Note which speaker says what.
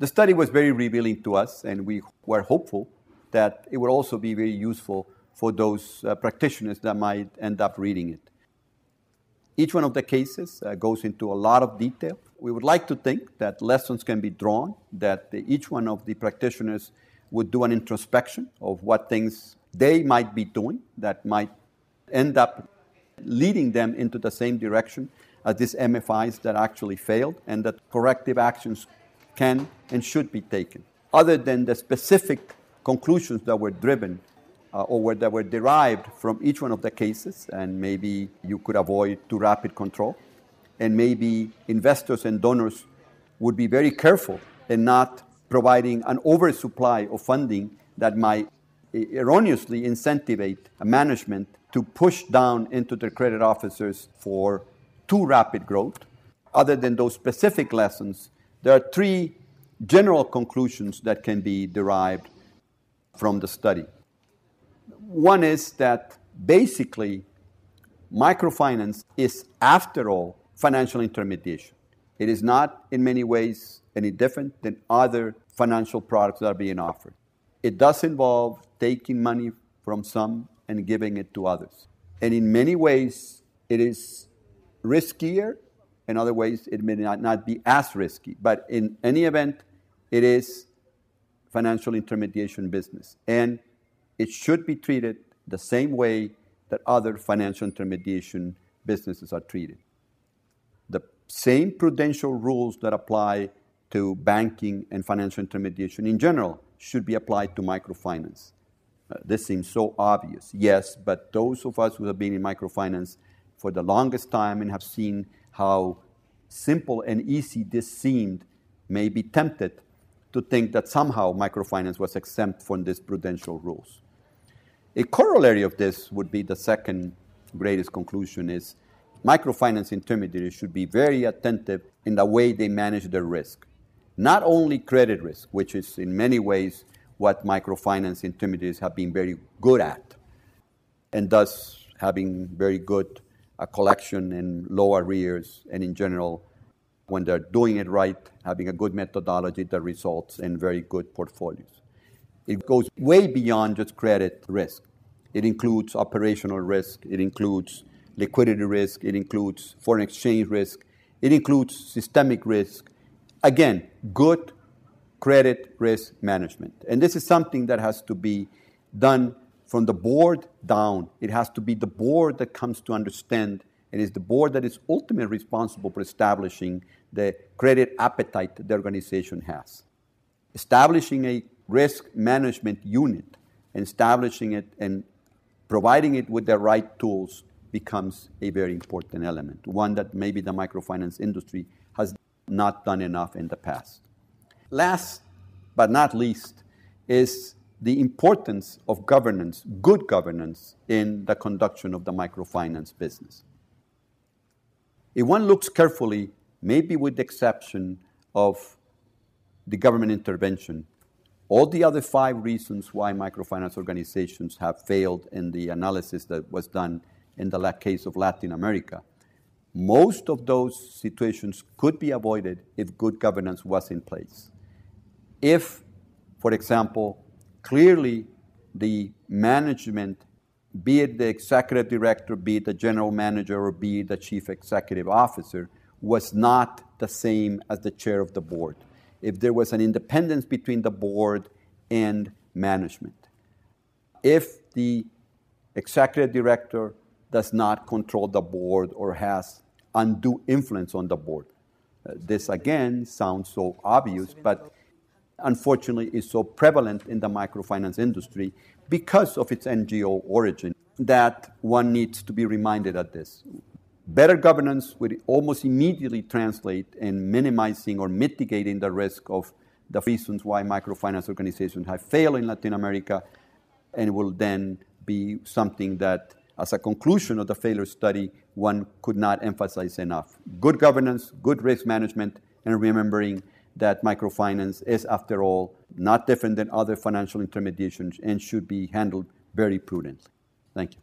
Speaker 1: The study was very revealing to us, and we were hopeful that it would also be very useful for those practitioners that might end up reading it. Each one of the cases goes into a lot of detail. We would like to think that lessons can be drawn, that each one of the practitioners would do an introspection of what things they might be doing that might end up leading them into the same direction as these MFIs that actually failed, and that corrective actions can and should be taken. Other than the specific conclusions that were driven or that were derived from each one of the cases, and maybe you could avoid too rapid control, and maybe investors and donors would be very careful in not providing an oversupply of funding that might erroneously incentivize management to push down into their credit officers for too rapid growth. Other than those specific lessons, there are three general conclusions that can be derived from the study. One is that basically microfinance is, after all, financial intermediation. It is not in many ways any different than other financial products that are being offered. It does involve taking money from some and giving it to others. And in many ways, it is riskier. In other ways, it may not be as risky. But in any event, it is financial intermediation business. And it should be treated the same way that other financial intermediation businesses are treated. The same prudential rules that apply to banking and financial intermediation in general should be applied to microfinance. This seems so obvious, yes, but those of us who have been in microfinance for the longest time and have seen how simple and easy this seemed may be tempted to think that somehow microfinance was exempt from these prudential rules. A corollary of this would be the second greatest conclusion is microfinance intermediaries should be very attentive in the way they manage their risk. Not only credit risk, which is in many ways what microfinance intermediaries have been very good at, and thus having very good collection and low arrears, and in general, when they're doing it right, having a good methodology that results in very good portfolios. It goes way beyond just credit risk. It includes operational risk, it includes liquidity risk, it includes foreign exchange risk, it includes systemic risk. Again, good credit risk management. And this is something that has to be done from the board down. It has to be the board that comes to understand, and it's the board that is ultimately responsible for establishing the credit appetite that the organization has. Establishing a risk management unit and establishing it and providing it with the right tools becomes a very important element, one that maybe the microfinance industry has not done enough in the past. Last but not least is the importance of governance, good governance, in the conduction of the microfinance business. If one looks carefully, maybe with the exception of the government intervention, all the other 5 reasons why microfinance organizations have failed in the analysis that was done in the case of Latin America, most of those situations could be avoided if good governance was in place. If, for example, clearly the management, be it the executive director, be it the general manager, or be it the chief executive officer, was not the same as the chair of the board. If there was an independence between the board and management. If the executive director does not control the board or has undue influence on the board. This again sounds so obvious, but unfortunately is so prevalent in the microfinance industry because of its NGO origin that one needs to be reminded of this. Better governance would almost immediately translate in minimizing or mitigating the risk of the reasons why microfinance organizations have failed in Latin America, and will then be something that, as a conclusion of the failure study, one could not emphasize enough. Good governance, good risk management, and remembering that microfinance is, after all, not different than other financial intermediations and should be handled very prudently. Thank you.